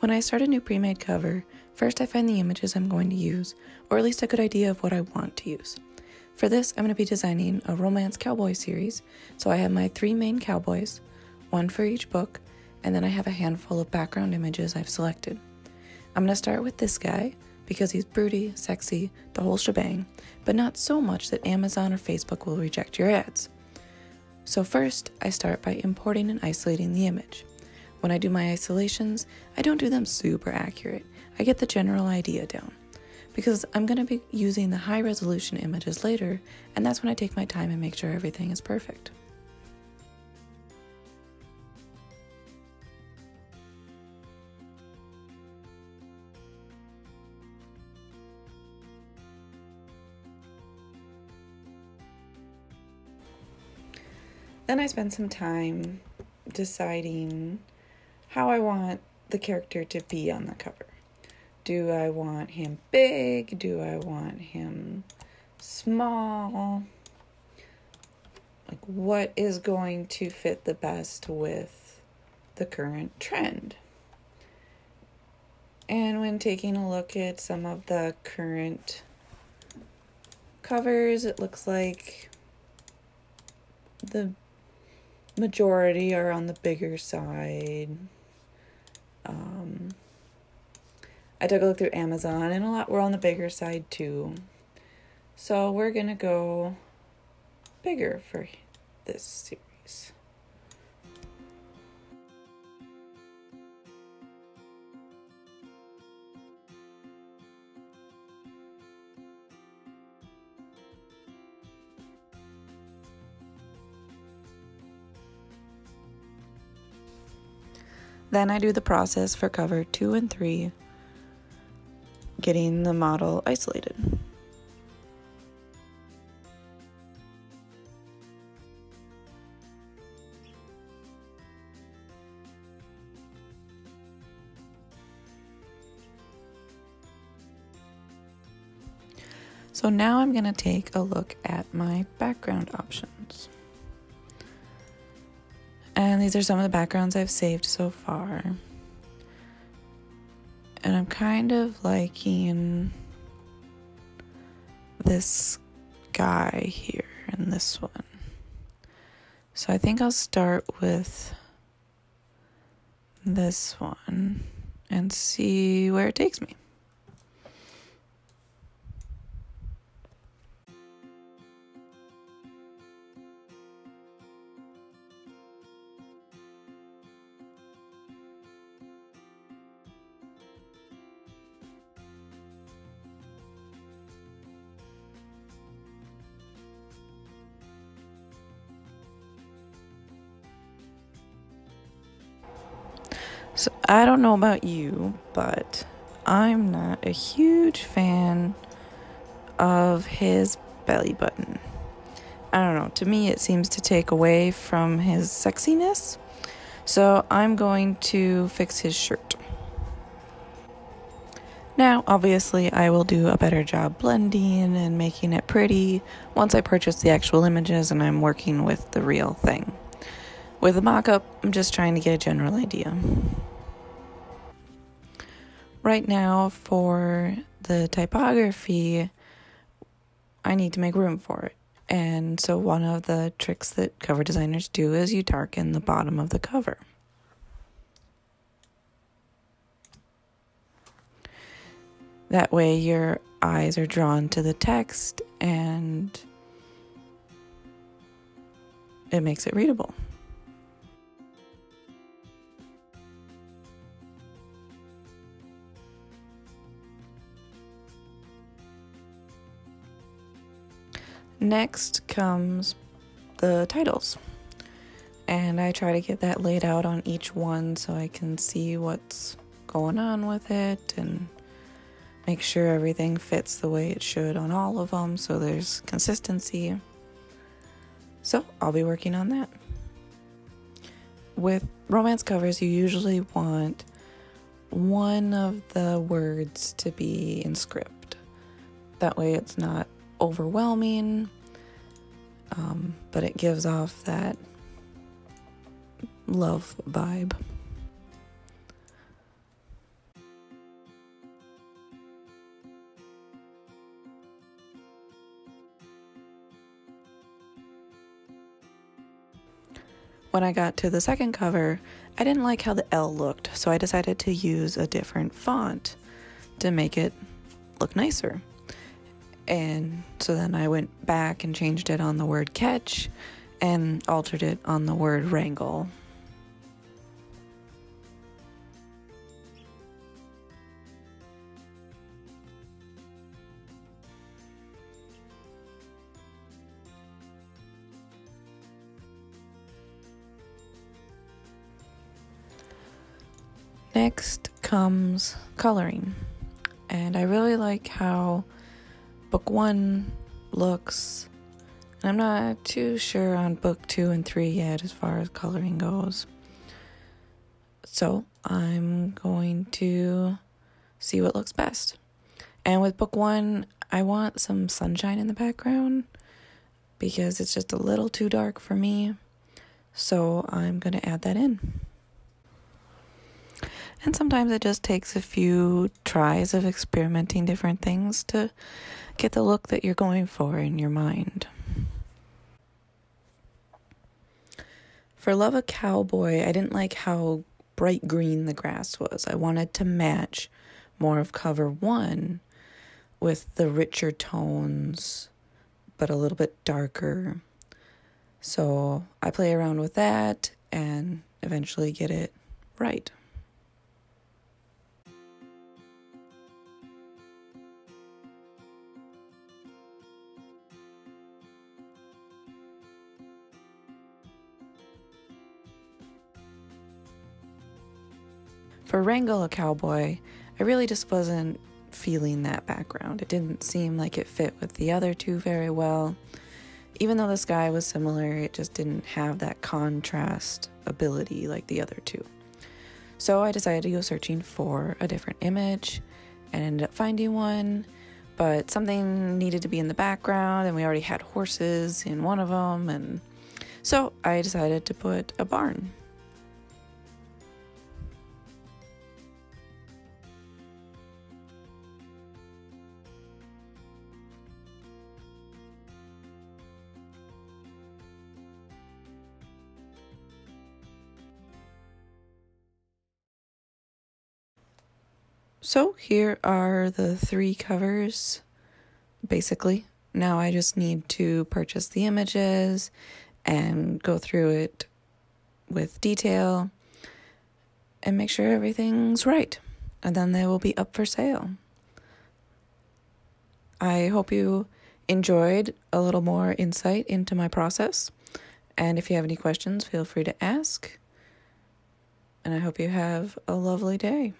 When I start a new pre-made cover, first I find the images I'm going to use, or at least a good idea of what I want to use. For this, I'm going to be designing a romance cowboy series, so I have my 3 main cowboys, one for each book, and then I have a handful of background images I've selected. I'm going to start with this guy, because he's broody, sexy, the whole shebang, but not so much that Amazon or Facebook will reject your ads. So first, I start by importing and isolating the image. When I do my isolations, I don't do them super accurate. I get the general idea down. Because I'm going to be using the high resolution images later, and that's when I take my time and make sure everything is perfect. Then I spend some time deciding how I want the character to be on the cover. Do I want him big? Do I want him small? Like, what is going to fit the best with the current trend? And when taking a look at some of the current covers, it looks like the majority are on the bigger side. I took a look through Amazon, and a lot were on the bigger side too. So we're gonna go bigger for this series. Then I do the process for cover 2 and 3, getting the model isolated. So now I'm going to take a look at my background options. And these are some of the backgrounds I've saved so far. And I'm kind of liking this guy here and this one. So I think I'll start with this one and see where it takes me. So I don't know about you, but I'm not a huge fan of his belly button. I don't know, to me it seems to take away from his sexiness. So I'm going to fix his shirt. Now, obviously, I will do a better job blending and making it pretty once I purchase the actual images and I'm working with the real thing. With the mock-up, I'm just trying to get a general idea. Right now, for the typography, I need to make room for it. And so one of the tricks that cover designers do is you darken the bottom of the cover. That way your eyes are drawn to the text and it makes it readable. Next comes the titles, and I try to get that laid out on each one so I can see what's going on with it and make sure everything fits the way it should on all of them so there's consistency. So I'll be working on that. With romance covers, you usually want one of the words to be in script. That way it's not overwhelming, but it gives off that love vibe. when I got to the second cover, I didn't like how the L looked, so I decided to use a different font to make it look nicer. And so then I went back and changed it on the word catch and altered it on the word wrangle. Next comes coloring, and I really like how book 1 looks, and I'm not too sure on book 2 and 3 yet as far as coloring goes. So I'm going to see what looks best. And with book 1, I want some sunshine in the background because it's just a little too dark for me, so I'm going to add that in. And sometimes it just takes a few tries of experimenting different things to get the look that you're going for in your mind. For Love a Cowboy, I didn't like how bright green the grass was. I wanted to match more of cover 1 with the richer tones, but a little bit darker. So I play around with that and eventually get it right. For Wrangle a Cowboy, I really just wasn't feeling that background. It didn't seem like it fit with the other two very well. Even though the sky was similar, it just didn't have that contrast ability like the other two. So I decided to go searching for a different image and ended up finding one, but something needed to be in the background and we already had horses in one of them, and so I decided to put a barn. So here are the 3 covers, basically. Now I just need to purchase the images and go through it with detail and make sure everything's right. And then they will be up for sale. I hope you enjoyed a little more insight into my process. And if you have any questions, feel free to ask. And I hope you have a lovely day.